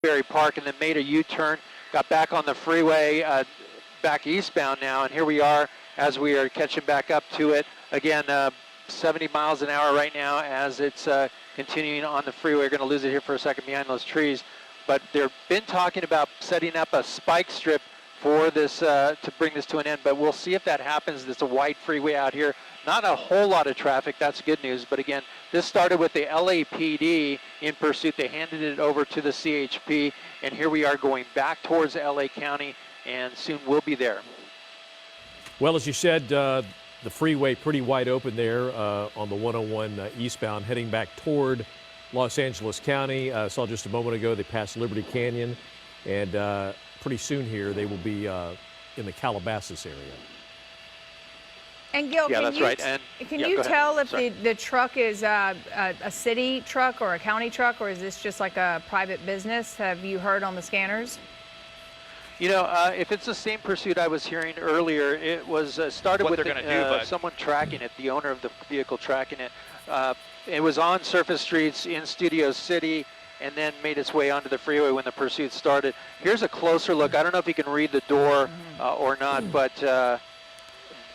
Newberry Park and then made a U-turn, got back on the freeway, back eastbound now, and here we are as we are catching back up to it. Again, 70 miles an hour right now as it's continuing on the freeway. We're going to lose it here for a second behind those trees. But they've been talking about setting up a spike strip for this to bring this to an end, but we'll see if that happens. There's a wide freeway out here. Not a whole lot of traffic, that's good news, but again, this started with the LAPD in pursuit. They handed it over to the CHP, and here we are going back towards LA County, and soon we'll be there. Well, as you said, the freeway pretty wide open there on the 101 eastbound, heading back toward Los Angeles County. Saw just a moment ago they passed Liberty Canyon, and pretty soon here they will be in the Calabasas area. And Gil, yeah, that's right. And can you tell if the truck is a city truck or a county truck, or is this just like a private business? Have you heard on the scanners? You know, if it's the same pursuit I was hearing earlier, it was started with someone tracking it, the owner of the vehicle tracking it. It was on surface streets in Studio City and then made its way onto the freeway when the pursuit started. Here's a closer look. I don't know if you can read the door or not, but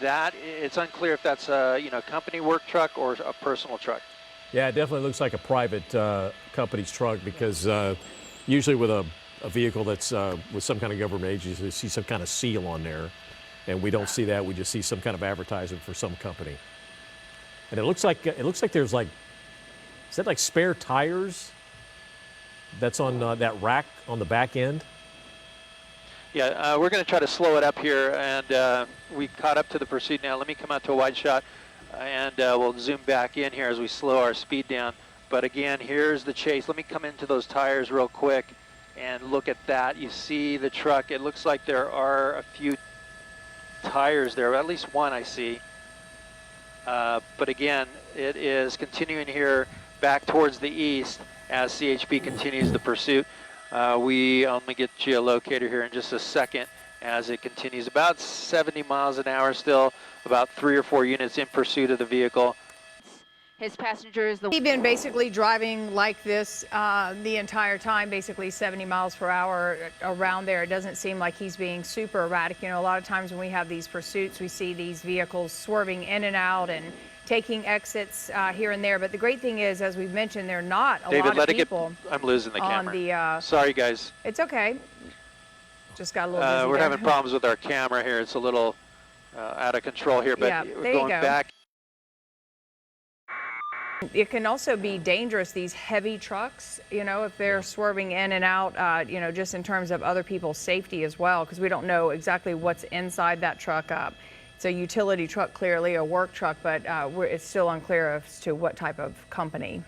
that it's unclear if that's a company work truck or a personal truck. Yeah, it definitely looks like a private company's truck, because usually with a vehicle that's with some kind of government agency, you see some kind of seal on there, and we don't see that. We just see some kind of advertisement for some company. And it looks like there's like, is that like spare tires that's on that rack on the back end? Yeah, we're going to try to slow it up here, and we caught up to the pursuit now. Let me come out to a wide shot, and we'll zoom back in here as we slow our speed down. But again, here's the chase. Let me come into those tires real quick and look at that. You see the truck. It looks like there are a few tires there, at least one I see. But again, it is continuing here back towards the east as CHP continues the pursuit. Let me get geolocator here in just a second as it continues. About 70 miles an hour still, about 3 or 4 units in pursuit of the vehicle. His passengers, he's been basically driving like this the entire time, basically 70 miles per hour around there. It doesn't seem like he's being super erratic. You know, a lot of times when we have these pursuits, we see these vehicles swerving in and out and taking exits here and there. But the great thing is, as we've mentioned, there are not a lot of people. I'm losing the camera. Sorry, guys. It's okay. Just got a little busy we're there. having problems with our camera here. It's a little out of control here, but yeah, we're going back. It can also be dangerous, these heavy trucks, you know, if they're swerving in and out, you know, just in terms of other people's safety as well, because we don't know exactly what's inside that truck. It's a utility truck, clearly, a work truck, but it's still unclear as to what type of company.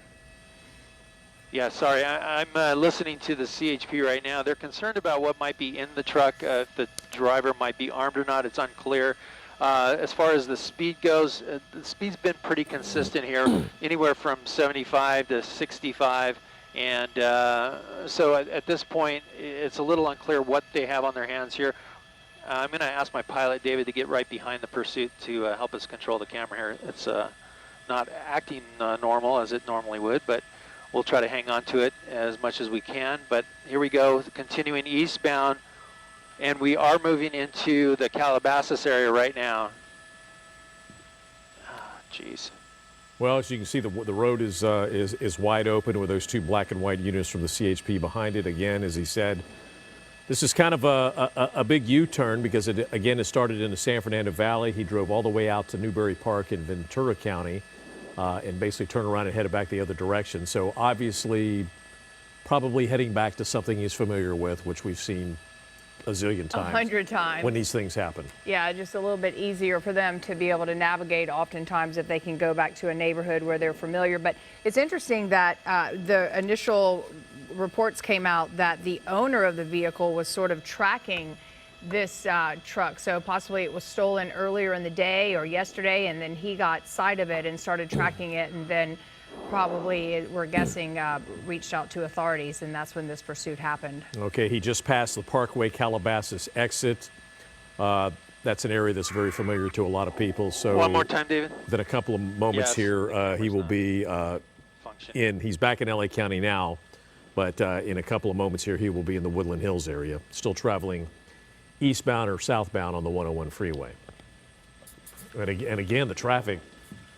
Yeah, sorry, I'm listening to the CHP right now. They're concerned about what might be in the truck, if the driver might be armed or not. It's unclear. As far as the speed goes, the speed's been pretty consistent here, anywhere from 75 to 65. And so at this point, it's a little unclear what they have on their hands here. I'm going to ask my pilot, David, to get right behind the pursuit to help us control the camera here. It's not acting normal as it normally would, but we'll try to hang on to it as much as we can. But here we go, continuing eastbound. And we are moving into the Calabasas area right now. Jeez. Well, as you can see, the road is wide open with those 2 black and white units from the CHP behind it. Again, as he said, this is kind of a big U-turn, because it started in the San Fernando Valley. He drove all the way out to Newberry Park in Ventura County and basically turned around and headed back the other direction. So obviously, probably heading back to something he's familiar with, which we've seen a zillion times. 100 times. When these things happen. Yeah, just a little bit easier for them to be able to navigate oftentimes if they can go back to a neighborhood where they're familiar. But it's interesting that the initial reports came out that the owner of the vehicle was sort of tracking this truck. So possibly it was stolen earlier in the day or yesterday, and then he got sight of it and started tracking it, and then probably, we're guessing, reached out to authorities, and that's when this pursuit happened. Okay, he just passed the Parkway Calabasas exit. That's an area that's very familiar to a lot of people. So one more time, David. Then a couple of moments here, he will be he's back in LA County now. But in a couple of moments here, he will be in the Woodland Hills area, still traveling eastbound or southbound on the 101 freeway. And again, the traffic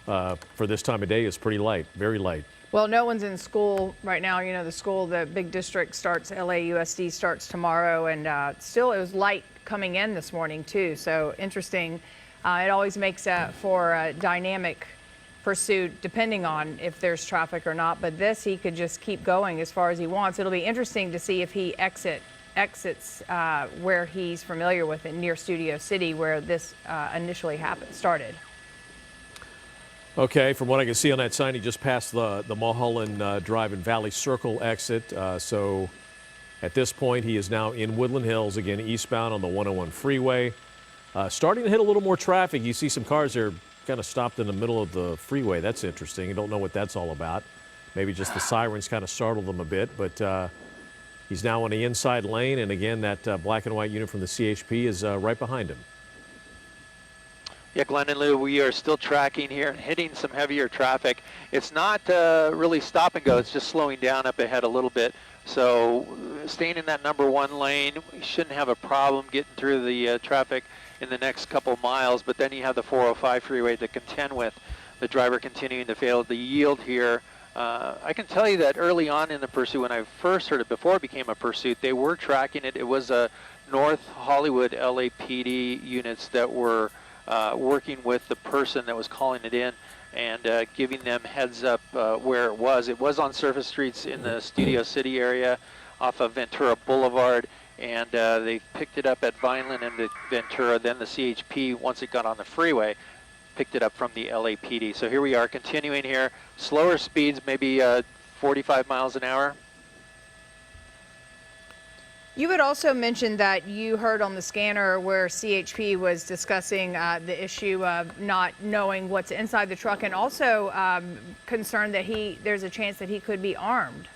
for this time of day is pretty light, very light. Well, no one's in school right now. You know, the big district starts, LAUSD starts tomorrow, and still it was light coming in this morning too. So interesting. It always makes for a dynamic pursuit depending on if there's traffic or not. But this, he could just keep going as far as he wants. It'll be interesting to see if he exits where he's familiar with it, near Studio City, where this initially started. Okay, from what I can see on that sign, he just passed the Mulholland Drive and Valley Circle exit. So at this point, he is now in Woodland Hills, again, eastbound on the 101 freeway. Starting to hit a little more traffic. You see some cars there kind of stopped in the middle of the freeway. That's interesting. You don't know what that's all about. Maybe just the sirens kind of startled them a bit, but he's now on the inside lane. And again, that black and white unit from the CHP is right behind him. Yeah, Glenn and Lou, we are still tracking here and hitting some heavier traffic. It's not really stop and go. It's just slowing down up ahead a little bit. So staying in that number 1 lane, we shouldn't have a problem getting through the traffic in the next couple miles. But then you have the 405 freeway to contend with, the driver continuing to fail the yield here. I can tell you that early on in the pursuit, when I first heard it, before it became a pursuit, they were tracking it. It was North Hollywood LAPD units that were working with the person that was calling it in and giving them heads up where it was. It was on surface streets in the Studio City area off of Ventura Boulevard, and they picked it up at Vineland and Ventura. Then the CHP, once it got on the freeway, picked it up from the LAPD. So here we are continuing here. Slower speeds, maybe 45 miles an hour. You had also mentioned that you heard on the scanner where CHP was discussing the issue of not knowing what's inside the truck, and also concerned that there's a chance that he could be armed.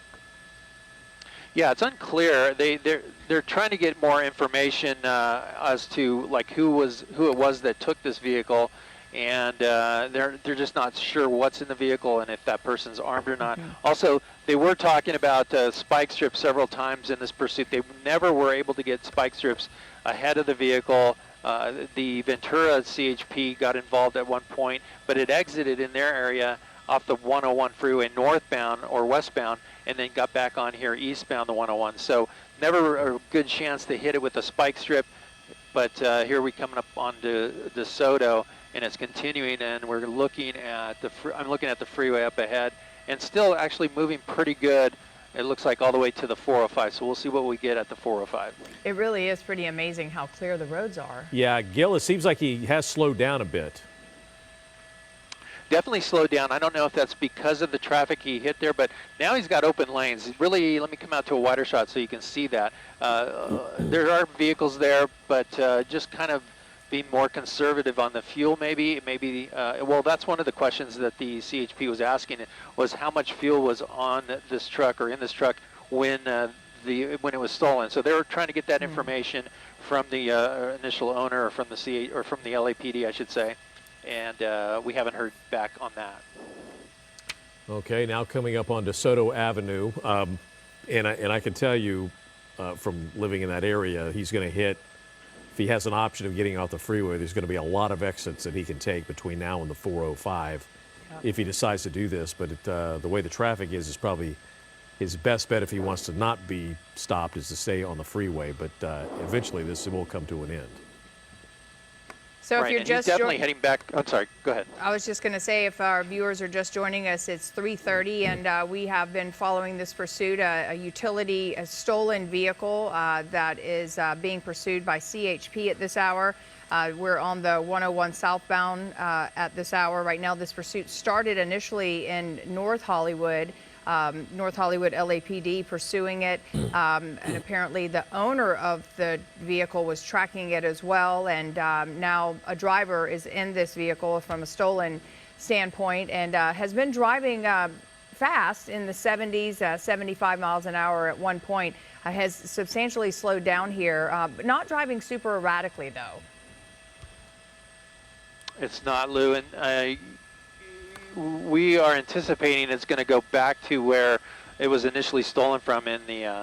Yeah, it's unclear. They're trying to get more information as to like who it was that took this vehicle, and they're just not sure what's in the vehicle and if that person's armed or not. Also, they were talking about spike strips several times in this pursuit. They never were able to get spike strips ahead of the vehicle. The Ventura CHP got involved at one point, but it exited in their area off the 101 freeway northbound or westbound, and then got back on here eastbound the 101. So never a good chance to hit it with a spike strip. But here we coming up onto DeSoto, and it's continuing, and we're looking at I'm looking at the freeway up ahead, and still actually moving pretty good. It looks like all the way to the 405, so we'll see what we get at the 405. It really is pretty amazing how clear the roads are. Yeah, Gil, it seems like he has slowed down a bit. Definitely slowed down. I don't know if that's because of the traffic he hit there, but now he's got open lanes. Really, let me come out to a wider shot so you can see that. There are vehicles there, but just kind of being more conservative on the fuel maybe. Well, that's one of the questions that the CHP was asking, was how much fuel was on this truck or in this truck when it was stolen. So they were trying to get that information from the initial owner, or from the LAPD, I should say. And we haven't heard back on that. Okay, now coming up on DeSoto Avenue, and I can tell you from living in that area, he's going to hit, if he has an option of getting off the freeway, there's going to be a lot of exits that he can take between now and the 405 if he decides to do this. But the way the traffic is probably his best bet if he wants to not be stopped is to stay on the freeway. But eventually this will come to an end. So right, if you're and just he's definitely heading back. I'm sorry, go ahead. I was just going to say, if our viewers are just joining us, it's 3:30, and we have been following this pursuit, a stolen vehicle that is being pursued by CHP at this hour. We're on the 101 southbound at this hour. Right now, this pursuit started initially in North Hollywood LAPD pursuing it, and apparently the owner of the vehicle was tracking it as well, and now a driver is in this vehicle from a stolen standpoint, and has been driving fast in the 70s, 75 miles an hour at one point, has substantially slowed down here, but not driving super erratically though. It's not, Lou, and we are anticipating it's going to go back to where it was initially stolen from in the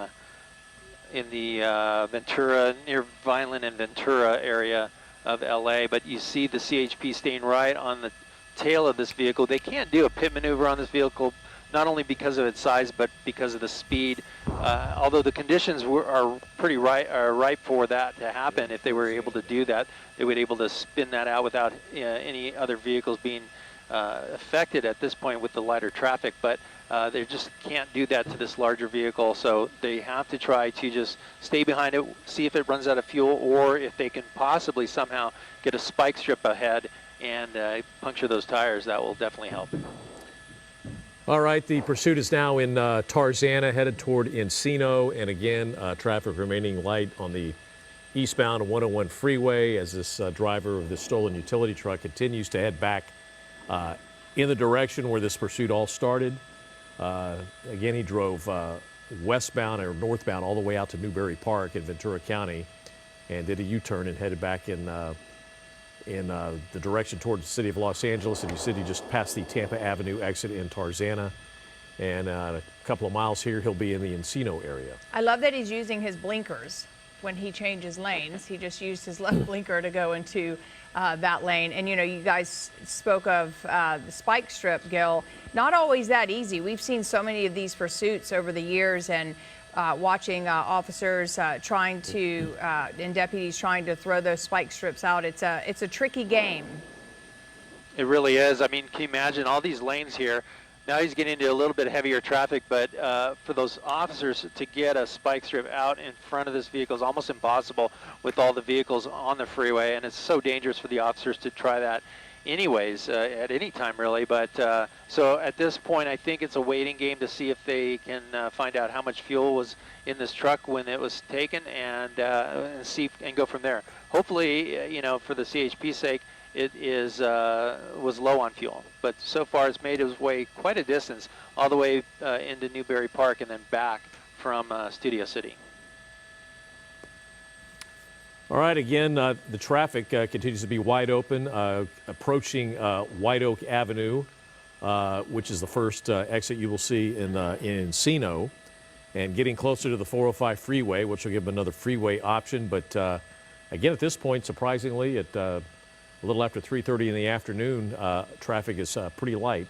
Ventura, near Vineland and Ventura area of LA. But you see the CHP staying right on the tail of this vehicle. They can't do a pit maneuver on this vehicle, not only because of its size, but because of the speed. Although the conditions are pretty ripe for that to happen. If they were able to do that, they would be able to spin that out without any other vehicles being affected at this point with the lighter traffic. But they just can't do that to this larger vehicle, so they have to try to just stay behind it, see if it runs out of fuel, or if they can possibly somehow get a spike strip ahead and puncture those tires. That will definitely help. All right, the pursuit is now in Tarzana, headed toward Encino, and again, traffic remaining light on the eastbound 101 freeway as this driver of this stolen utility truck continues to head back in the direction where this pursuit all started. Again, he drove westbound or northbound all the way out to Newberry Park in Ventura County and did a U-turn and headed back in the direction towards the city of Los Angeles. And you said he just passed the Tampa Avenue exit in Tarzana. And a couple of miles here, he'll be in the Encino area. I love that he's using his blinkers when he changes lanes. He just used his left blinker to go into that lane. And, you know, you guys spoke of the spike strip, Gil. Not always that easy. We've seen so many of these pursuits over the years, and watching officers trying to, and deputies trying to throw those spike strips out. It's a tricky game. It really is. I mean, can you imagine all these lanes here? Now he's getting into a little bit heavier traffic, but for those officers to get a spike strip out in front of this vehicle is almost impossible with all the vehicles on the freeway, and it's so dangerous for the officers to try that anyways, at any time really. But so at this point, I think it's a waiting game to see if they can find out how much fuel was in this truck when it was taken, and see and go from there. Hopefully, you know, for the CHP's sake, it was low on fuel, but so far it's made its way quite a distance, all the way into Newberry Park and then back from Studio City. All right, again, the traffic continues to be wide open, approaching White Oak Avenue, which is the first exit you will see in Encino, and getting closer to the 405 freeway, which will give them another freeway option. But again, at this point, surprisingly, at a little after 3:30 in the afternoon, traffic is pretty light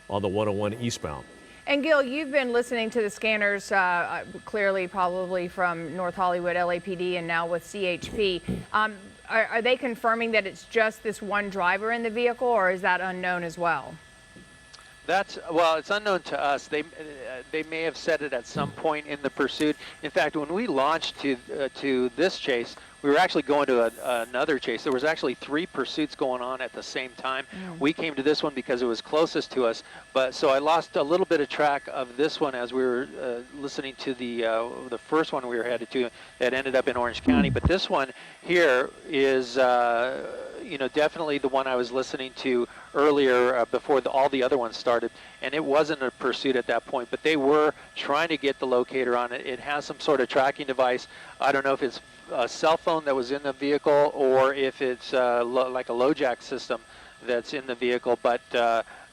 on the 101 eastbound. And Gil, you've been listening to the scanners clearly, probably from North Hollywood, LAPD, and now with CHP. Are they confirming that it's just this one driver in the vehicle, or is that unknown as well? Well, it's unknown to us. They may have said it at some point in the pursuit. In fact, when we launched to this chase, we were actually going to another chase. There was actually 3 pursuits going on at the same time. We came to this one because it was closest to us. But so I lost a little bit of track of this one as we were listening to the first one we were headed to that ended up in Orange County. But this one here is you know, definitely the one I was listening to earlier before all the other ones started, and it wasn't a pursuit at that point, but they were trying to get the locator on it. It has some sort of tracking device. I don't know if it's a cell phone that was in the vehicle or if it's like a LoJack system that's in the vehicle, but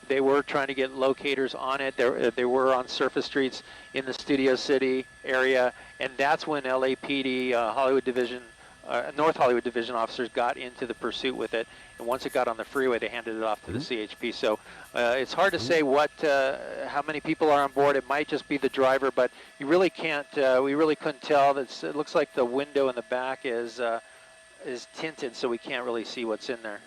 they were trying to get locators on it. They were on surface streets in the Studio City area, and that's when LAPD Hollywood Division North Hollywood Division officers got into the pursuit with it, and once it got on the freeway, they handed it off to the CHP. So it's hard to say how many people are on board. It might just be the driver, but you really can't. We really couldn't tell. It looks like the window in the back is tinted, so we can't really see what's in there.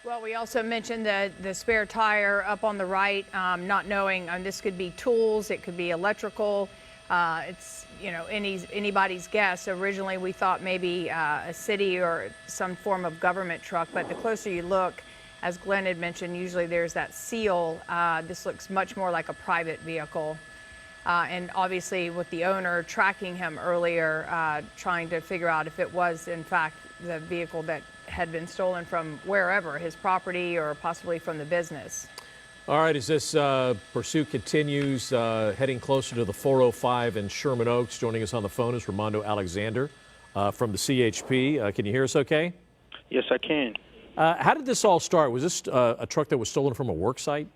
Well, we also mentioned the spare tire up on the right, not knowing this could be tools, it could be electrical. It's, you know, anybody's guess. Originally, we thought maybe a city or some form of government truck, but the closer you look, as Glenn had mentioned, usually there's that seal. This looks much more like a private vehicle. And obviously, with the owner tracking him earlier, trying to figure out if it was, in fact, the vehicle that had been stolen from wherever, his property or possibly from the business. All right, as this pursuit continues, heading closer to the 405 in Sherman Oaks, joining us on the phone is Ramondo Alexander from the CHP. Can you hear us okay? Yes, I can. How did this all start? Was this a truck that was stolen from a work site?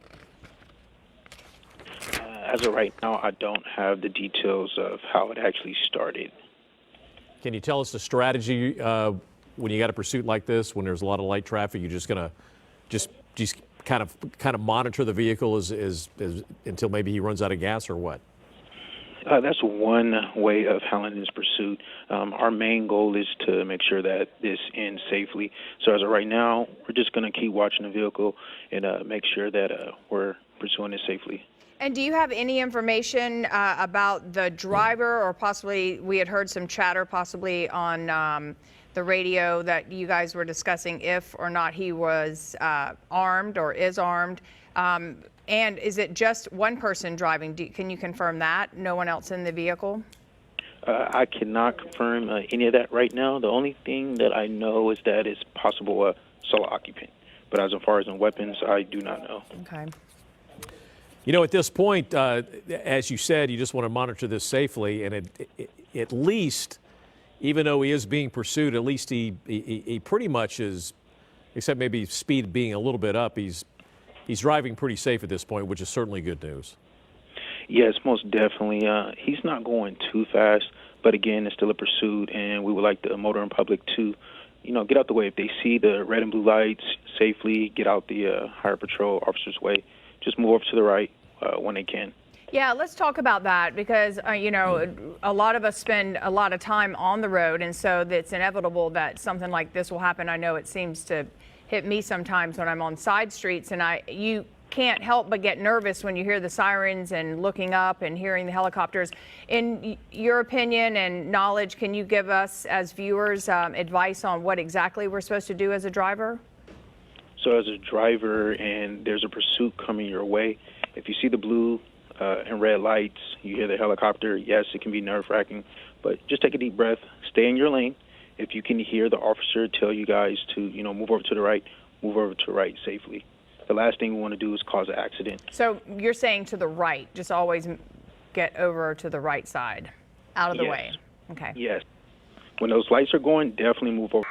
As of right now, I don't have the details of how it actually started. Can you tell us the strategy when you got a pursuit like this, when there's a lot of light traffic? You're just going to just kind of monitor the vehicle as until maybe he runs out of gas, or what? That's one way of handling this pursuit. Our main goal is to make sure that this ends safely. So as of right now, we're just going to keep watching the vehicle and make sure that we're pursuing it safely. And do you have any information about the driver, or possibly we had heard some chatter possibly on the radio that you guys were discussing if or not he was armed or is armed? And is it just one person driving? Can you confirm that? No one else in the vehicle? I cannot confirm any of that right now. The only thing that I know is that it's possible a solo occupant. But as far as in weapons, I do not know. Okay. You know, at this point, as you said, you just want to monitor this safely, and at least, even though he is being pursued, at least he pretty much is, except maybe speed being a little bit up, he's driving pretty safe at this point, which is certainly good news. Yes, most definitely. He's not going too fast, but again, it's still a pursuit, and we would like the motoring public to, get out the way. If they see the red and blue lights, safely get out the highway patrol officer's way. Just move over to the right when they can. Yeah, let's talk about that because, a lot of us spend a lot of time on the road, and so it's inevitable that something like this will happen. I know it seems to hit me sometimes when I'm on side streets, and you can't help but get nervous when you hear the sirens and looking up and hearing the helicopters. In your opinion and knowledge, can you give us as viewers advice on what exactly we're supposed to do as a driver? So as a driver and there's a pursuit coming your way, if you see the blue and red lights, you hear the helicopter, yes, it can be nerve-wracking, but just take a deep breath, stay in your lane. If you can hear the officer tell you guys to, move over to the right, move over to the right safely. The last thing we want to do is cause an accident. So you're saying to the right, just always get over to the right side, out of the way. Okay. Yes. When those lights are going, definitely move over.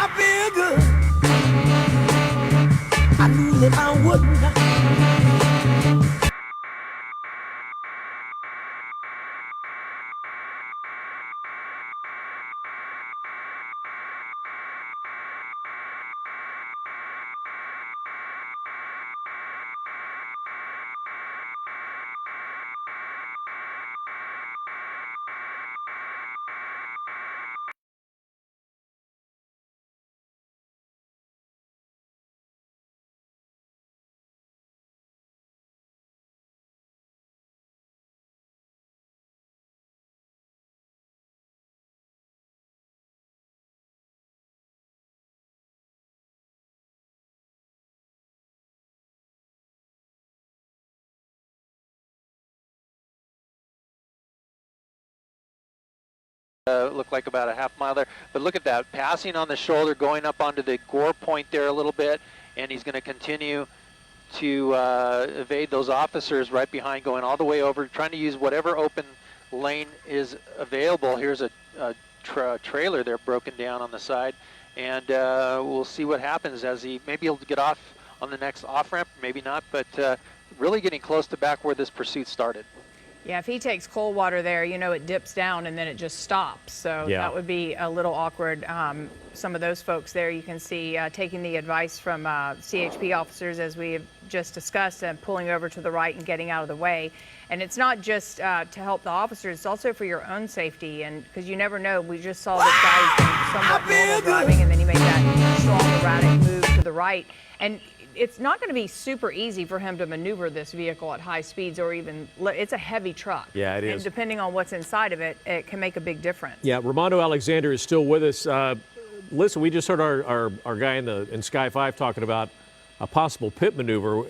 I feel good. I knew that I wouldn't. Look like about a half mile there, but look at that, passing on the shoulder, going up onto the gore point there a little bit, and he's going to continue to evade those officers right behind, going all the way over, trying to use whatever open lane is available. Here's a trailer there broken down on the side, and we'll see what happens as maybe he'll get off on the next off-ramp, maybe not, but really getting close to back where this pursuit started. Yeah, if he takes cold water there, you know, it dips down and then it just stops. So Yeah. that would be a little awkward. Some of those folks there, you can see taking the advice from CHP officers, as we have just discussed, and pulling over to the right and getting out of the way. And it's not just to help the officers, it's also for your own safety. And because you never know, we just saw this guy somewhat normal driving, and then he made that strong, erratic move to the right. And it's not going to be super easy for him to maneuver this vehicle at high speeds, or even, it's a heavy truck. Yeah, it is. And depending on what's inside of it, it can make a big difference. Yeah, Ramondo Alexander is still with us. Listen, we just heard our guy in Sky 5 talking about a possible pit maneuver.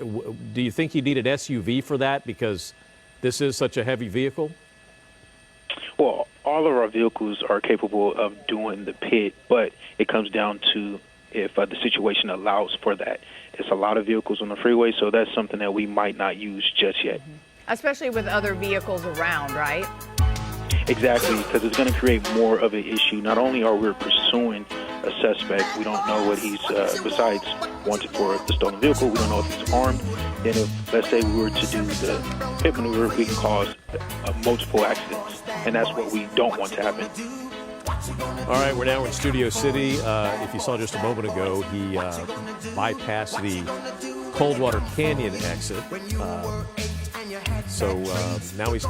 Do you think you need an SUV for that because this is such a heavy vehicle? Well, all of our vehicles are capable of doing the pit, but it comes down to if the situation allows for that. It's a lot of vehicles on the freeway, so that's something that we might not use just yet. Especially with other vehicles around, right? Exactly, because it's going to create more of an issue. Not only are we pursuing a suspect, we don't know what he's, besides wanted for the stolen vehicle, we don't know if he's armed. Then if, let's say, we were to do the pit maneuver, we can cause multiple accidents, and that's what we don't want to happen. All right, we're now in Studio City. If you saw just a moment ago, he bypassed the Coldwater Canyon exit. So now he's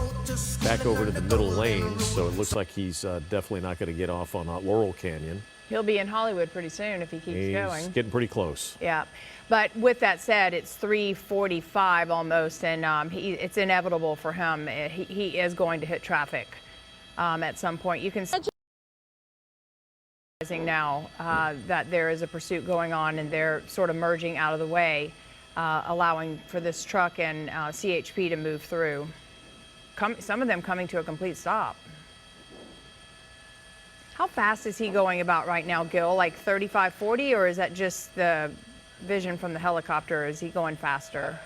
back over to the middle lanes, so it looks like he's definitely not going to get off on Laurel Canyon. He'll be in Hollywood pretty soon if he keeps going. He's getting pretty close. Yeah. But with that said, it's 3:45 almost, and it's inevitable for him. He is going to hit traffic at some point. You can see now that there is a pursuit going on, and they're sort of merging out of the way, allowing for this truck and CHP to move through. Some of them coming to a complete stop. How fast is he going about right now, Gil? Like 35, 40, or is that just the vision from the helicopter? Is he going faster?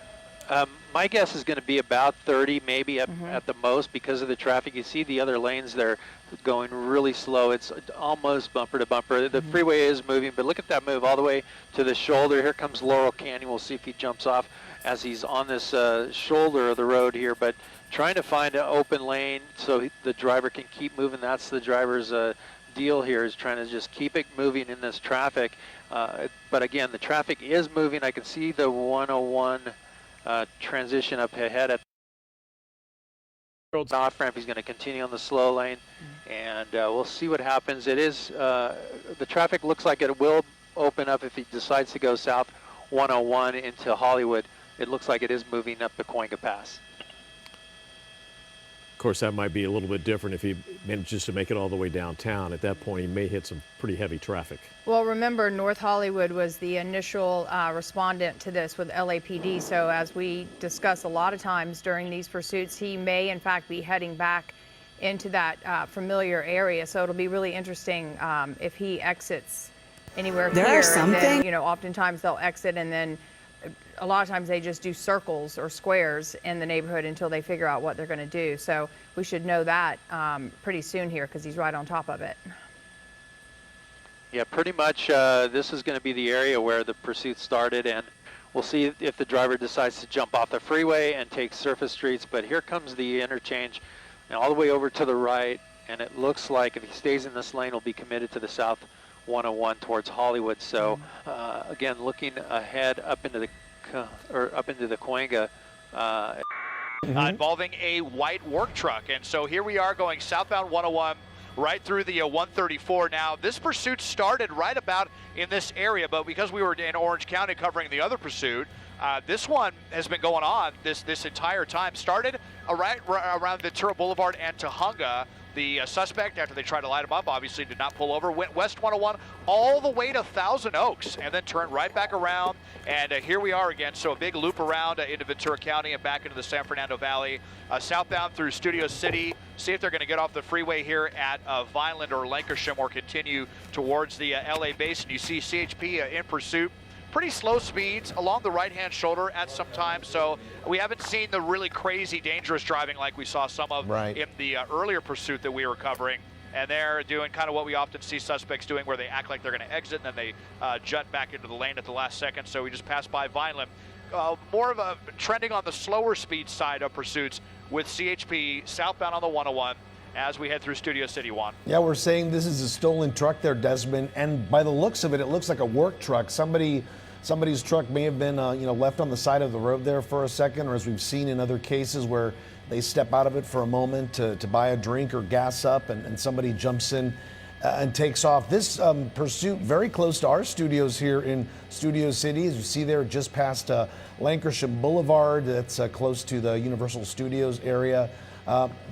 My guess is going to be about 30, maybe at the most, because of the traffic. You see the other lanes there going really slow. It's almost bumper to bumper. The freeway is moving, but look at that move all the way to the shoulder. Here comes Laurel Canyon. We'll see if he jumps off as he's on this shoulder of the road here, but trying to find an open lane so the driver can keep moving. That's the driver's deal here, is trying to just keep it moving in this traffic. But again, the traffic is moving. I can see the 101 transition up ahead at the off ramp. He's going to continue on the slow lane, and we'll see what happens. It is the traffic looks like it will open up if he decides to go south 101 into Hollywood. It looks like it is moving up the Cahuenga Pass. Of course, that might be a little bit different if he manages to make it all the way downtown. At that point, he may hit some pretty heavy traffic. Well, remember, North Hollywood was the initial respondent to this with LAPD. So as we discuss a lot of times during these pursuits, he may, in fact, be heading back into that familiar area. So it'll be really interesting if he exits anywhere There here. are some And then, things- you know, oftentimes they'll exit, and then a lot of times they just do circles or squares in the neighborhood until they figure out what they're going to do. So we should know that pretty soon here, because he's right on top of it. Yeah, pretty much this is going to be the area where the pursuit started, and we'll see if the driver decides to jump off the freeway and take surface streets. But here comes the interchange, and all the way over to the right, and it looks like if he stays in this lane, he'll be committed to the south 101 towards Hollywood. So again, looking ahead up into the Cahuenga. Involving a white work truck. And so here we are going southbound 101 right through the 134. Now, this pursuit started right about in this area, but because we were in Orange County covering the other pursuit, this one has been going on this entire time. Started right around Ventura Boulevard and Tujunga. The suspect, after they tried to light him up, obviously did not pull over, went west 101 all the way to Thousand Oaks, and then turned right back around. And here we are again. So a big loop around into Ventura County and back into the San Fernando Valley, southbound through Studio City. See if they're going to get off the freeway here at Vineland or Lancashire, or continue towards the LA basin. You see CHP in pursuit. Pretty slow speeds along the right-hand shoulder at some time, so we haven't seen the really crazy, dangerous driving like we saw some of in the earlier pursuit that we were covering. And they're doing kind of what we often see suspects doing, where they act like they're going to exit and then they jut back into the lane at the last second. So we just passed by Vineland. more of a trending on the slower speed side of pursuits with CHP southbound on the 101 as we head through Studio City 1. Yeah, we're saying this is a stolen truck there, Desmond, and by the looks of it, it looks like a work truck. Somebody's truck may have been left on the side of the road there for a second, or as we've seen in other cases where they step out of it for a moment to buy a drink or gas up, and somebody jumps in and takes off. This pursuit very close to our studios here in Studio City. As you see there, just past Lancashire Boulevard. That's close to the Universal Studios area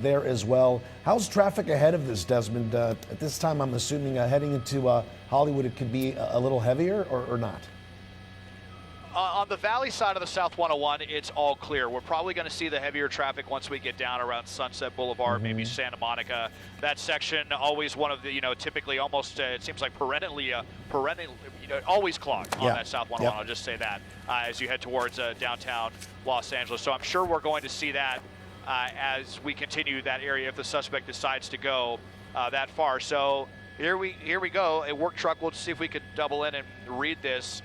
there as well. How's traffic ahead of this, Desmond? At this time, I'm assuming heading into Hollywood, it could be a little heavier or not? On the valley side of the South 101, it's all clear. We're probably going to see the heavier traffic once we get down around Sunset Boulevard, maybe Santa Monica. That section, always one of the, typically almost, it seems like perennially, always clogged on that South 101. I'll just say that as you head towards downtown Los Angeles. So I'm sure we're going to see that as we continue that area if the suspect decides to go that far. So here we go. A work truck. We'll see if we could double in and read this.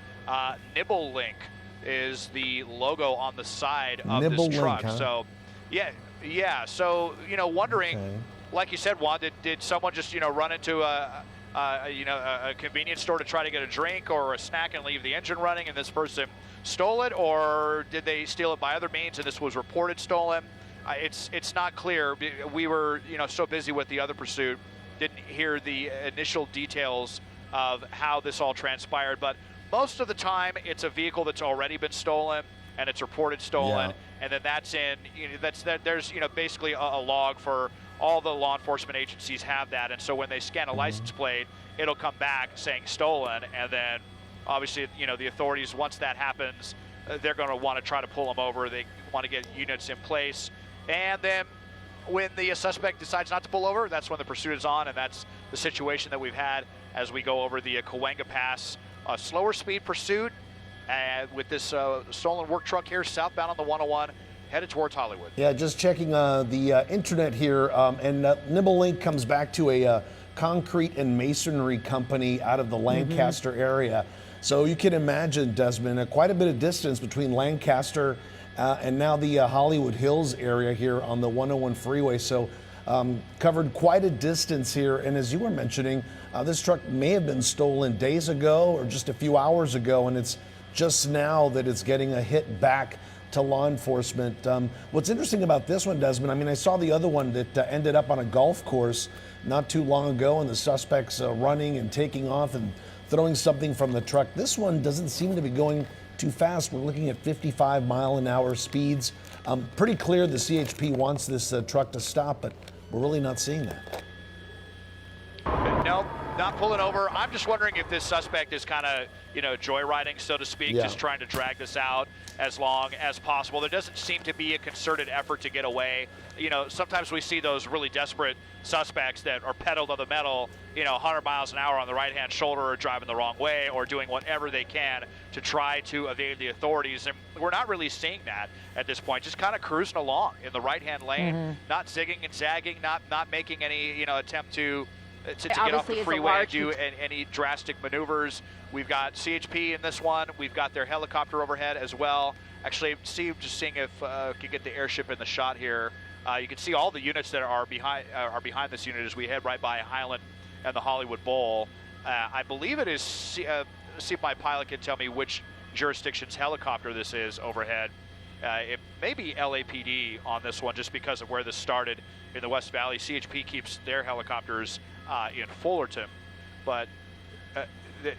Nibble Link is the logo on the side of Nibble this truck. Link, huh? So, yeah. So, wondering, like you said, Juan, did someone just, run into a convenience store to try to get a drink or a snack and leave the engine running, and this person stole it, or did they steal it by other means and this was reported stolen? It's not clear. We were, so busy with the other pursuit, didn't hear the initial details of how this all transpired, but most of the time, it's a vehicle that's already been stolen, and it's reported stolen, and then that's in. There's basically a log for all the law enforcement agencies have that, and so when they scan a license plate, it'll come back saying stolen, and then obviously the authorities, once that happens, they're going to want to try to pull them over. They want to get units in place, and then when the suspect decides not to pull over, that's when the pursuit is on, and that's the situation that we've had as we go over the Cahuenga Pass. A slower speed pursuit with this stolen work truck here southbound on the 101 headed towards Hollywood. Yeah, just checking the internet here, and Nibble Link comes back to a concrete and masonry company out of the Lancaster area. So you can imagine, Desmond, quite a bit of distance between Lancaster and now the Hollywood Hills area here on the 101 freeway. So covered quite a distance here, and as you were mentioning, this truck may have been stolen days ago or just a few hours ago, and it's just now that it's getting a hit back to law enforcement. What's interesting about this one, Desmond, I mean, I saw the other one that ended up on a golf course not too long ago, and the suspects running and taking off and throwing something from the truck. This one doesn't seem to be going too fast. We're looking at 55-mile-an-hour speeds. Pretty clear the CHP wants this truck to stop, but we're really not seeing that. No, not pulling over. I'm just wondering if this suspect is kind of, joyriding, so to speak, just trying to drag this out as long as possible. There doesn't seem to be a concerted effort to get away. Sometimes we see those really desperate suspects that are pedal to the metal, 100 miles an hour on the right-hand shoulder, or driving the wrong way, or doing whatever they can to try to evade the authorities. And we're not really seeing that at this point. Just kind of cruising along in the right-hand lane, not zigging and zagging, not making any, attempt to get off the freeway and do any drastic maneuvers. We've got CHP in this one. We've got their helicopter overhead as well. Actually, just seeing if can get the airship in the shot here. You can see all the units that are behind this unit as we head right by Highland and the Hollywood Bowl. I believe it is. See if my pilot can tell me which jurisdiction's helicopter this is overhead. It may be LAPD on this one, just because of where this started in the West Valley. CHP keeps their helicopters in Fullerton, but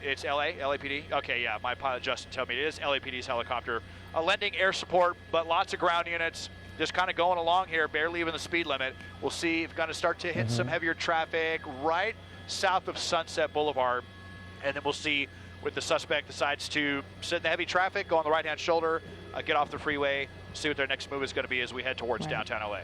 it's LAPD? Okay, yeah, my pilot Justin told me it is LAPD's helicopter. Lending air support, but lots of ground units, just kind of going along here, barely even the speed limit. We'll see if we're going to start to hit some heavier traffic right south of Sunset Boulevard, and then we'll see when the suspect decides to sit in the heavy traffic, go on the right-hand shoulder, get off the freeway, see what their next move is going to be as we head towards downtown LA.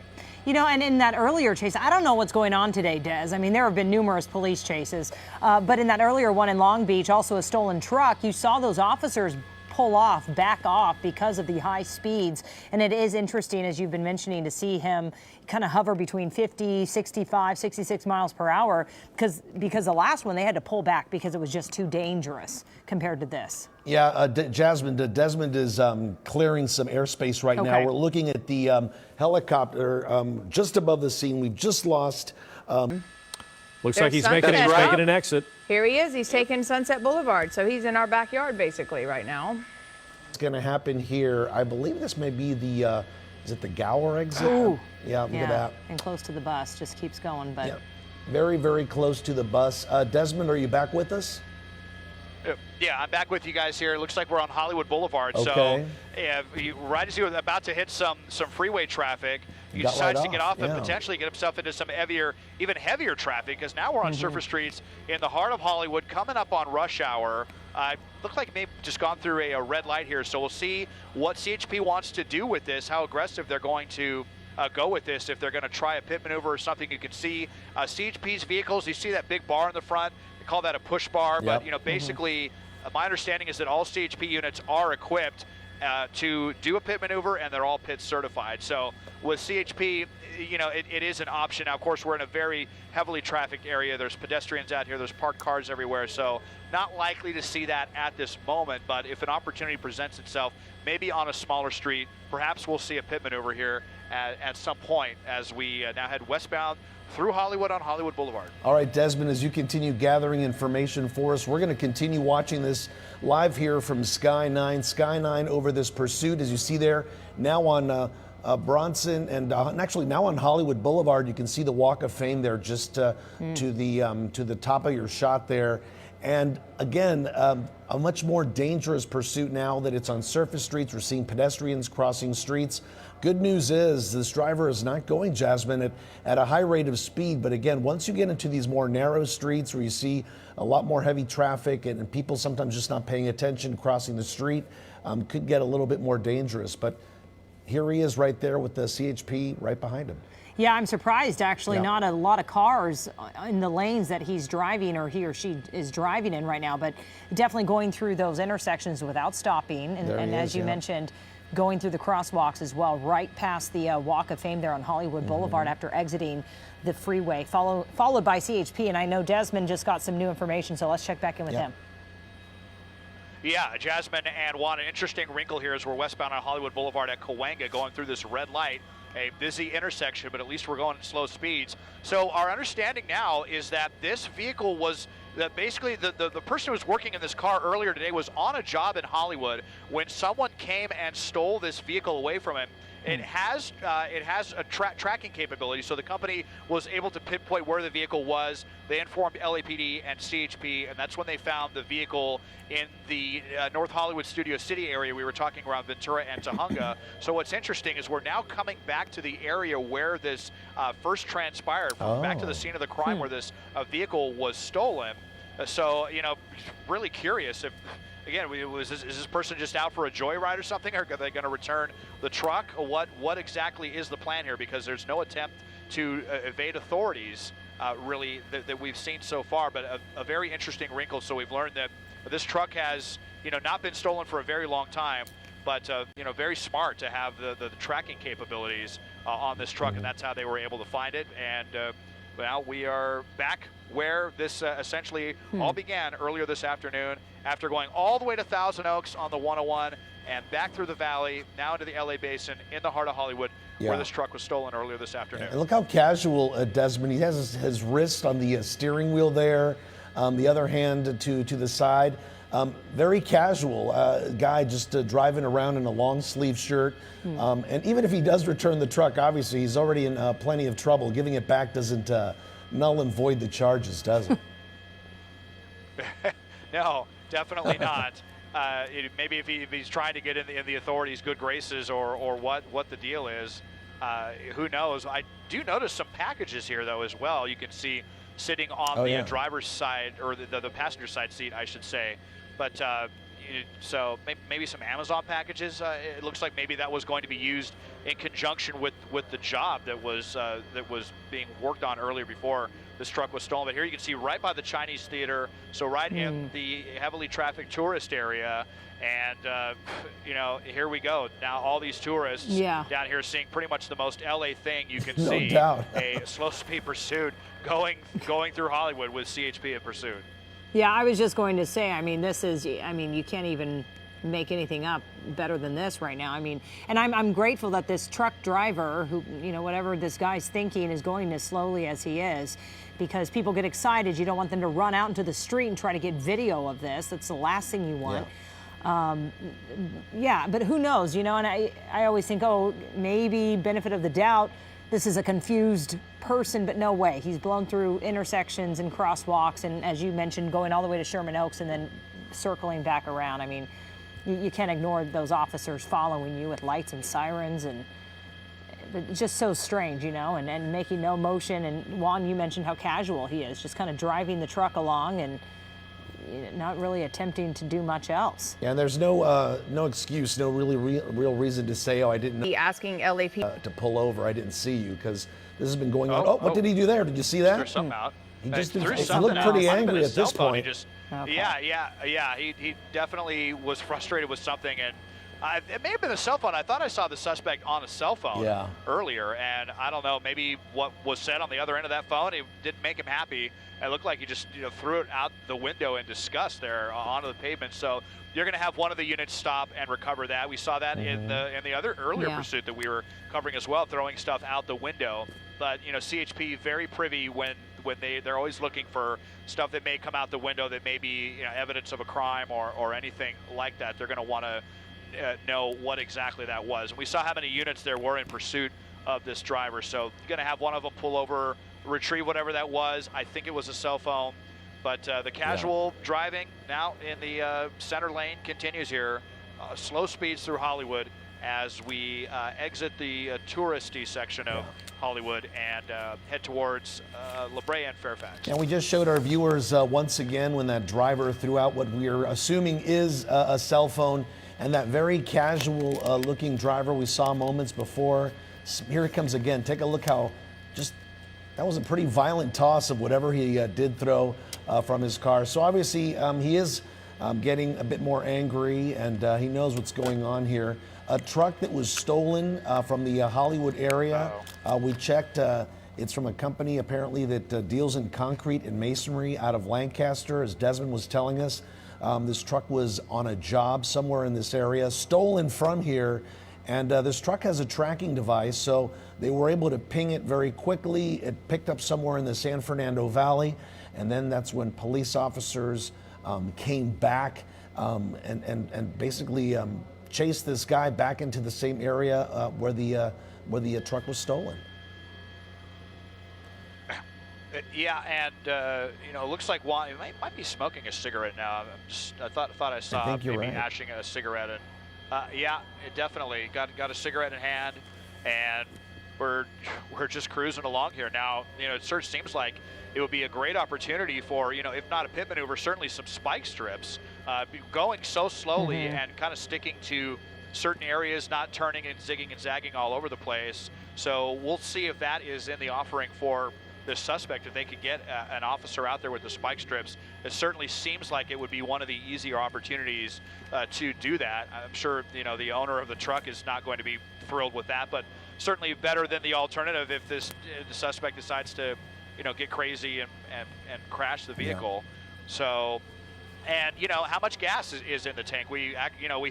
And in that earlier chase, I don't know what's going on today, Des. I mean, there have been numerous police chases, but in that earlier one in Long Beach, also a stolen truck, you saw those officers pull off, back off because of the high speeds. And it is interesting, as you've been mentioning, to see him kind of hover between 50, 65, 66 miles per hour because the last one they had to pull back because it was just too dangerous compared to this. Yeah, Jasmine, Desmond is clearing some airspace right now. Okay. We're looking at the helicopter just above the scene. We've just lost. Looks There's like he's Sunset making up. an exit. Here he is. He's taking Sunset Boulevard. So he's in our backyard basically right now. What's going to happen here? I believe this may be the, is it the Gower exit? Ooh. Yeah, look at that. And close to the bus, just keeps going. But Yeah. Very, very close to the bus. Desmond, are you back with us? Yeah, I'm back with you guys here. It looks like we're on Hollywood Boulevard. Okay. So, right as he was about to hit some freeway traffic, he Got decides right to get off, off and yeah. potentially get himself into some even heavier traffic. Because now we're on surface streets in the heart of Hollywood, coming up on rush hour. Looked like it may have just gone through a red light here. So we'll see what CHP wants to do with this. How aggressive they're going to go with this, if they're going to try a pit maneuver or something. You can see CHP's vehicles. You see that big bar in the front. They call that a push bar, Yep. but basically, my understanding is that all CHP units are equipped to do a pit maneuver, and they're all pit certified. So with CHP, it is an option. Now, of course, we're in a very heavily trafficked area. There's pedestrians out here. There's parked cars everywhere. So not likely to see that at this moment. But if an opportunity presents itself, maybe on a smaller street, perhaps we'll see a pit maneuver here at some point as we now head westbound through Hollywood on Hollywood Boulevard. All right, Desmond, as you continue gathering information for us, we're going to continue watching this live here from Sky 9. Sky 9 over this pursuit, as you see there, now on Bronson and actually now on Hollywood Boulevard. You can see the Walk of Fame there just to the top of your shot there. And again, a much more dangerous pursuit now that it's on surface streets. We're seeing pedestrians crossing streets. Good news is this driver is not going, Jasmine, at a high rate of speed. But again, once you get into these more narrow streets where you see a lot more heavy traffic and people sometimes just not paying attention crossing the street, could get a little bit more dangerous. But here he is right there with the CHP right behind him. yeah, I'm surprised actually Yeah. not a lot of cars in the lanes that he's driving or he or she is driving in right now, but definitely going through those intersections without stopping. There And he as is, you yeah. mentioned, going through the crosswalks as well, right past the Walk of Fame there on Hollywood Boulevard after exiting the freeway, followed by CHP. And I know Desmond just got some new information, so let's check back in with him. Yeah, Jasmine and Juan, an interesting wrinkle here as we're westbound on Hollywood Boulevard at Cahuenga, going through this red light, a busy intersection, but at least we're going at slow speeds. So our understanding now is that this vehicle was, that basically the person who was working in this car earlier today was on a job in Hollywood when someone came and stole this vehicle away from him. It has a tracking capability, so the company was able to pinpoint where the vehicle was. They informed LAPD and CHP, and that's when they found the vehicle in the North Hollywood Studio City area. We were talking around Ventura and Tahunga. So what's interesting is we're now coming back to the area where this first transpired, back to the scene of the crime where this vehicle was stolen. So, really curious if, again, is this person just out for a joyride or something? Or are they going to return the truck? What exactly is the plan here? Because there's no attempt to evade authorities, really, that we've seen so far. But a very interesting wrinkle. So we've learned that this truck has, not been stolen for a very long time. But, very smart to have the tracking capabilities on this truck. And that's how they were able to find it. And now we are back where this essentially all began earlier this afternoon, after going all the way to Thousand Oaks on the 101 and back through the valley, now into the LA Basin in the heart of Hollywood, where this truck was stolen earlier this afternoon. And look how casual Desmond. He has his wrist on the steering wheel there, the other hand to the side. Very casual guy, just driving around in a long sleeve shirt. And even if he does return the truck, obviously he's already in plenty of trouble. Giving it back doesn't null and void the charges, does it? No, definitely not. Maybe if he's trying to get in the authorities' good graces or what the deal is, who knows? I do notice some packages here, though, as well. You can see sitting on the driver's side, or the passenger side seat, I should say. But, so maybe some Amazon packages. It looks like maybe that was going to be used in conjunction with the job that was being worked on earlier before this truck was stolen. But here you can see right by the Chinese theater, so right in the heavily trafficked tourist area. And, here we go. Now all these tourists down here seeing pretty much the most LA thing you can see. No doubt. A slow speed pursuit going through Hollywood with CHP in pursuit. Yeah, I was just going to say, you can't even make anything up better than this right now. And I'm grateful that this truck driver, who, whatever this guy's thinking, is going as slowly as he is, because people get excited. You don't want them to run out into the street and try to get video of this. That's the last thing you want. Yeah. But who knows, and I always think, maybe benefit of the doubt, this is a confused person, but no way. He's blown through intersections and crosswalks, and as you mentioned, going all the way to Sherman Oaks and then circling back around. You can't ignore those officers following you with lights and sirens, and it's just so strange, and making no motion. And Juan, you mentioned how casual he is, just kind of driving the truck along and not really attempting to do much else. Yeah, and there's no excuse, no real reason to say, I didn't know. Asking LAP to pull over, I didn't see you, because this has been going on. What did he do there? Did you see that? Threw something out. He just threw he something looked pretty out. angry at this point. Okay. Yeah. He definitely was frustrated with something, and it may have been a cell phone. I thought I saw the suspect on a cell phone earlier, and I don't know, maybe what was said on the other end of that phone, it didn't make him happy. It looked like he just threw it out the window in disgust there onto the pavement. So you're going to have one of the units stop and recover that. We saw that in the other earlier pursuit that we were covering as well, throwing stuff out the window. But CHP very privy when they're always looking for stuff that may come out the window that may be evidence of a crime or anything like that. They're going to want to know what exactly that was. And we saw how many units there were in pursuit of this driver. So you're going to have one of them pull over, retrieve whatever that was. I think it was a cell phone. But the casual driving now in the center lane continues here. Slow speeds through Hollywood as we exit the touristy section of Hollywood and head towards La Brea and Fairfax. And we just showed our viewers once again when that driver threw out what we're assuming is a cell phone, and that very casual looking driver we saw moments before. Here it comes again. Take a look how that was a pretty violent toss of whatever he did throw from his car. So obviously he is getting a bit more angry, and he knows what's going on here. A truck that was stolen from the Hollywood area. We checked. It's from a company apparently that deals in concrete and masonry out of Lancaster, as Desmond was telling us. This truck was on a job somewhere in this area, stolen from here. And this truck has a tracking device, so they were able to ping it very quickly. It picked up somewhere in the San Fernando Valley, and then that's when police officers came back and basically chased this guy back into the same area where the truck was stolen. Yeah, and it looks like Juan might be smoking a cigarette now. I thought I saw maybe ashing a cigarette, and yeah, it definitely got a cigarette in hand, and we're just cruising along here now. It sure seems like it would be a great opportunity for if not a pit maneuver, certainly some spike strips. Going so slowly and kind of sticking to certain areas, not turning and zigging and zagging all over the place. So we'll see if that is in the offering for this suspect, if they could get an officer out there with the spike strips. It certainly seems like it would be one of the easier opportunities to do that. I'm sure the owner of the truck is not going to be thrilled with that, but certainly better than the alternative if the suspect decides to get crazy and crash the vehicle. So, and how much gas is in the tank? We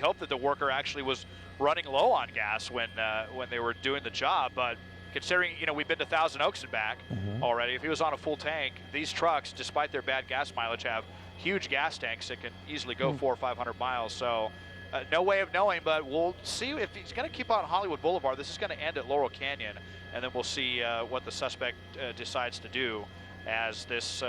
hope that the worker actually was running low on gas when they were doing the job, but considering, we've been to Thousand Oaks and back already. If he was on a full tank, these trucks, despite their bad gas mileage, have huge gas tanks that can easily go 400 or 500 miles. So no way of knowing, but we'll see if he's going to keep on Hollywood Boulevard. This is going to end at Laurel Canyon, and then we'll see what the suspect decides to do as this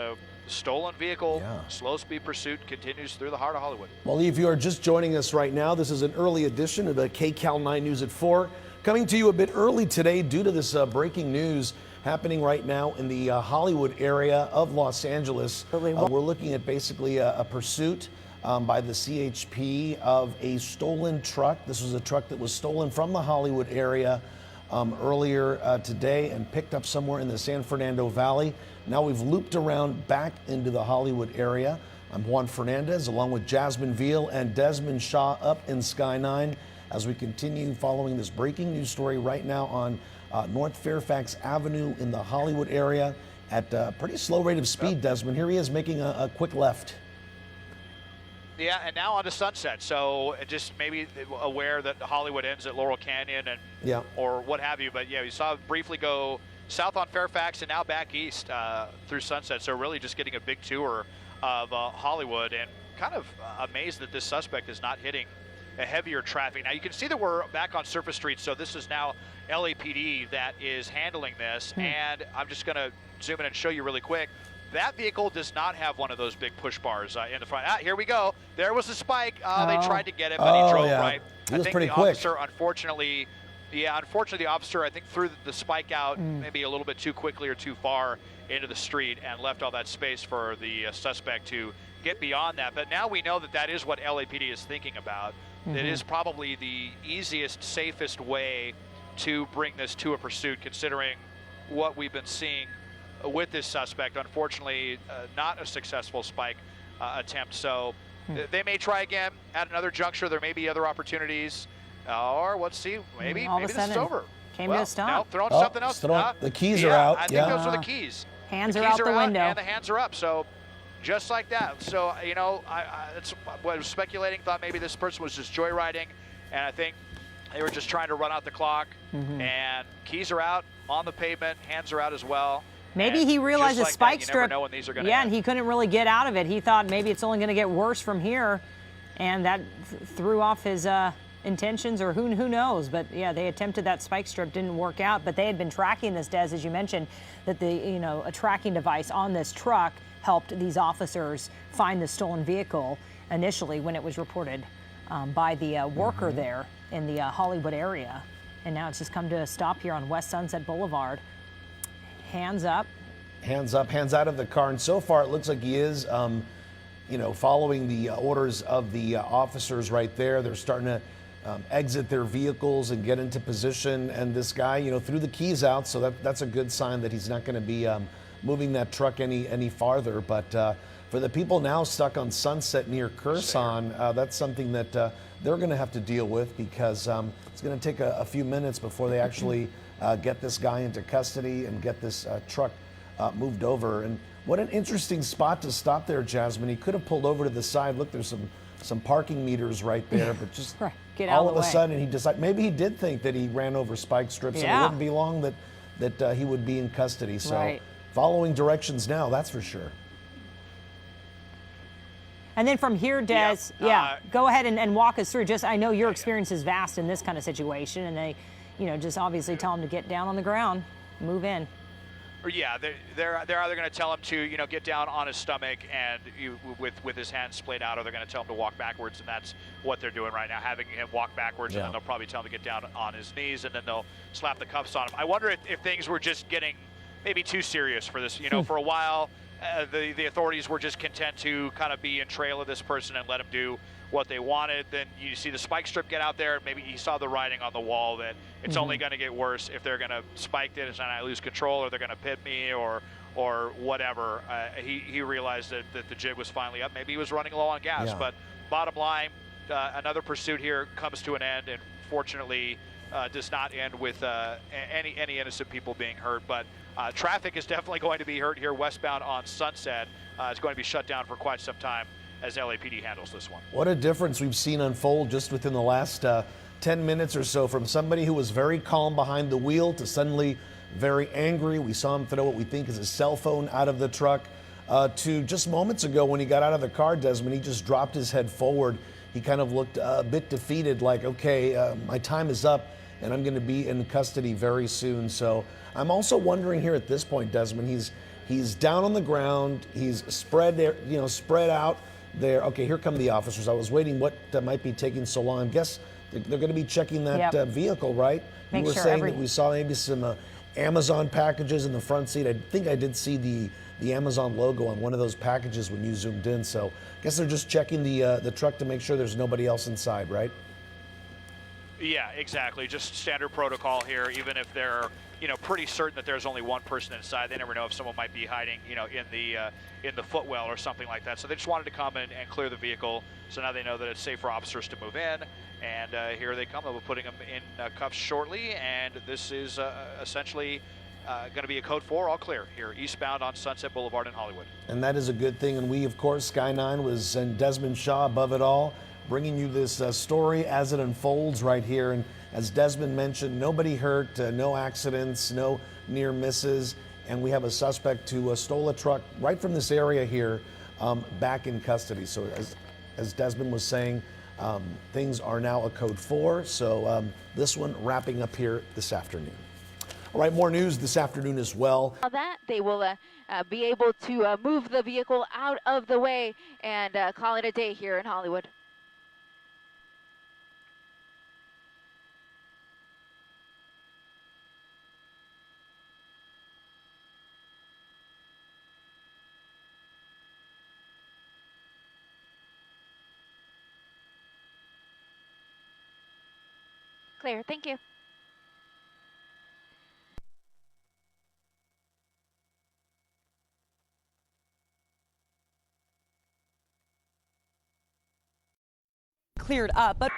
stolen vehicle, slow speed pursuit continues through the heart of Hollywood. Well, if you are just joining us right now, this is an early edition of the KCAL 9 News at 4. Coming to you a bit early today due to this breaking news happening right now in the Hollywood area of Los Angeles. We're looking at basically a pursuit by the CHP of a stolen truck. This was a truck that was stolen from the Hollywood area earlier today and picked up somewhere in the San Fernando Valley. Now we've looped around back into the Hollywood area. I'm Juan Fernandez along with Jasmine Veal and Desmond Shaw up in Sky 9 as we continue following this breaking news story right now on North Fairfax Avenue in the Hollywood area at a pretty slow rate of speed, Desmond. Here he is making a quick left. Yeah, and now on to Sunset. So just maybe aware that Hollywood ends at Laurel Canyon and or what have you. But yeah, we saw it briefly go south on Fairfax and now back east through Sunset. So really just getting a big tour of Hollywood, and kind of amazed that this suspect is not hitting a heavier traffic. Now you can see that we're back on surface streets. So this is now LAPD that is handling this. And I'm just going to zoom in and show you really quick. That vehicle does not have one of those big push bars in the front. Here we go. There was the spike. They tried to get it, but he drove right. He was pretty the quick. Officer, unfortunately, the officer, I think, threw the spike out maybe a little bit too quickly or too far into the street and left all that space for the suspect to get beyond that. But now we know that that is what LAPD is thinking about. It is probably the easiest, safest way to bring this to a pursuit, considering what we've been seeing with this suspect. Unfortunately, not a successful spike attempt. So they may try again at another juncture. There may be other opportunities. Or let's see, maybe this is over. Came to a stop. Now throwing something else. The keys are out. I think those are the keys. Hands are out the window. And the hands are up. So just like that. So, you know, it's what I was speculating, thought maybe this person was just joyriding. And I think they were just trying to run out the clock. And keys are out on the pavement. Hands are out as well. Maybe he realized a spike strip. Yeah, and he couldn't really get out of it. He thought maybe it's only going to get worse from here, and that threw off his intentions, or who knows. But yeah, they attempted that spike strip, didn't work out. But they had been tracking this, Des, as you mentioned, that a tracking device on this truck helped these officers find the stolen vehicle initially when it was reported by the worker there in the Hollywood area, and now it's just come to a stop here on West Sunset Boulevard. Hands up. Hands up, hands out of the car. And so far, it looks like he is, following the orders of the officers right there. They're starting to exit their vehicles and get into position. And this guy, threw the keys out. So that's a good sign that he's not going to be moving that truck any farther. But for the people now stuck on Sunset near Curson, that's something that they're going to have to deal with, because it's going to take a few minutes before they actually get this guy into custody and get this truck moved over. And what an interesting spot to stop there, Jasmine. He could have pulled over to the side. Look, there's some parking meters right there, but just Get out all of of the a sudden he decided, maybe he did think that he ran over spike strips, and it wouldn't be long that he would be in custody. So following directions now, that's for sure. And then from here, Des, go ahead and walk us through. Just, I know your experience is vast in this kind of situation, and they, just obviously tell him to get down on the ground, move in. Or they're either going to tell him to get down on his stomach and with his hands splayed out, or they're going to tell him to walk backwards, and that's what they're doing right now, having him walk backwards, and then they'll probably tell him to get down on his knees, and then they'll slap the cuffs on him. I wonder if things were just getting maybe too serious for this. For a while, the authorities were just content to kind of be in trail of this person and let him do what they wanted. Then you see the spike strip get out there. Maybe he saw the writing on the wall that it's only going to get worse if they're going to spike it, and I lose control, or they're going to pit me, or whatever. He realized that the jig was finally up. Maybe he was running low on gas. But bottom line, another pursuit here comes to an end, and fortunately does not end with any innocent people being hurt. But traffic is definitely going to be hurt here westbound on Sunset. It's going to be shut down for quite some time as LAPD handles this one. What a difference we've seen unfold just within the last 10 minutes or so, from somebody who was very calm behind the wheel to suddenly very angry. We saw him throw what we think is a cell phone out of the truck, to just moments ago when he got out of the car, Desmond, he just dropped his head forward. He kind of looked a bit defeated, like, okay, my time is up and I'm going to be in custody very soon. So I'm also wondering here at this point, Desmond, he's down on the ground, he's spread there, spread out there. Okay, here come the officers. I was waiting what might be taking so long. I guess they're going to be checking that vehicle, right? You were saying that we saw maybe some Amazon packages in the front seat. I think I did see the the Amazon logo on one of those packages when you zoomed in. So I guess they're just checking the truck to make sure there's nobody else inside, right? Yeah, exactly. Just standard protocol here. Even if they're, pretty certain that there's only one person inside, they never know if someone might be hiding, in the footwell or something like that. So they just wanted to come and clear the vehicle. So now they know that it's safe for officers to move in. And here they come. They'll be putting them in cuffs shortly. And this is essentially going to be a code 4, all clear here, eastbound on Sunset Boulevard in Hollywood. And that is a good thing. And we, of course, Sky 9 was, and Desmond Shaw above it all, bringing you this story as it unfolds right here. And as Desmond mentioned, nobody hurt, no accidents, no near misses. And we have a suspect who stole a truck right from this area here, back in custody. So as Desmond was saying, things are now a code 4. So this one wrapping up here this afternoon. All right, more news this afternoon as well. That they will be able to move the vehicle out of the way and call it a day here in Hollywood. Clear, thank you. Cleared up, but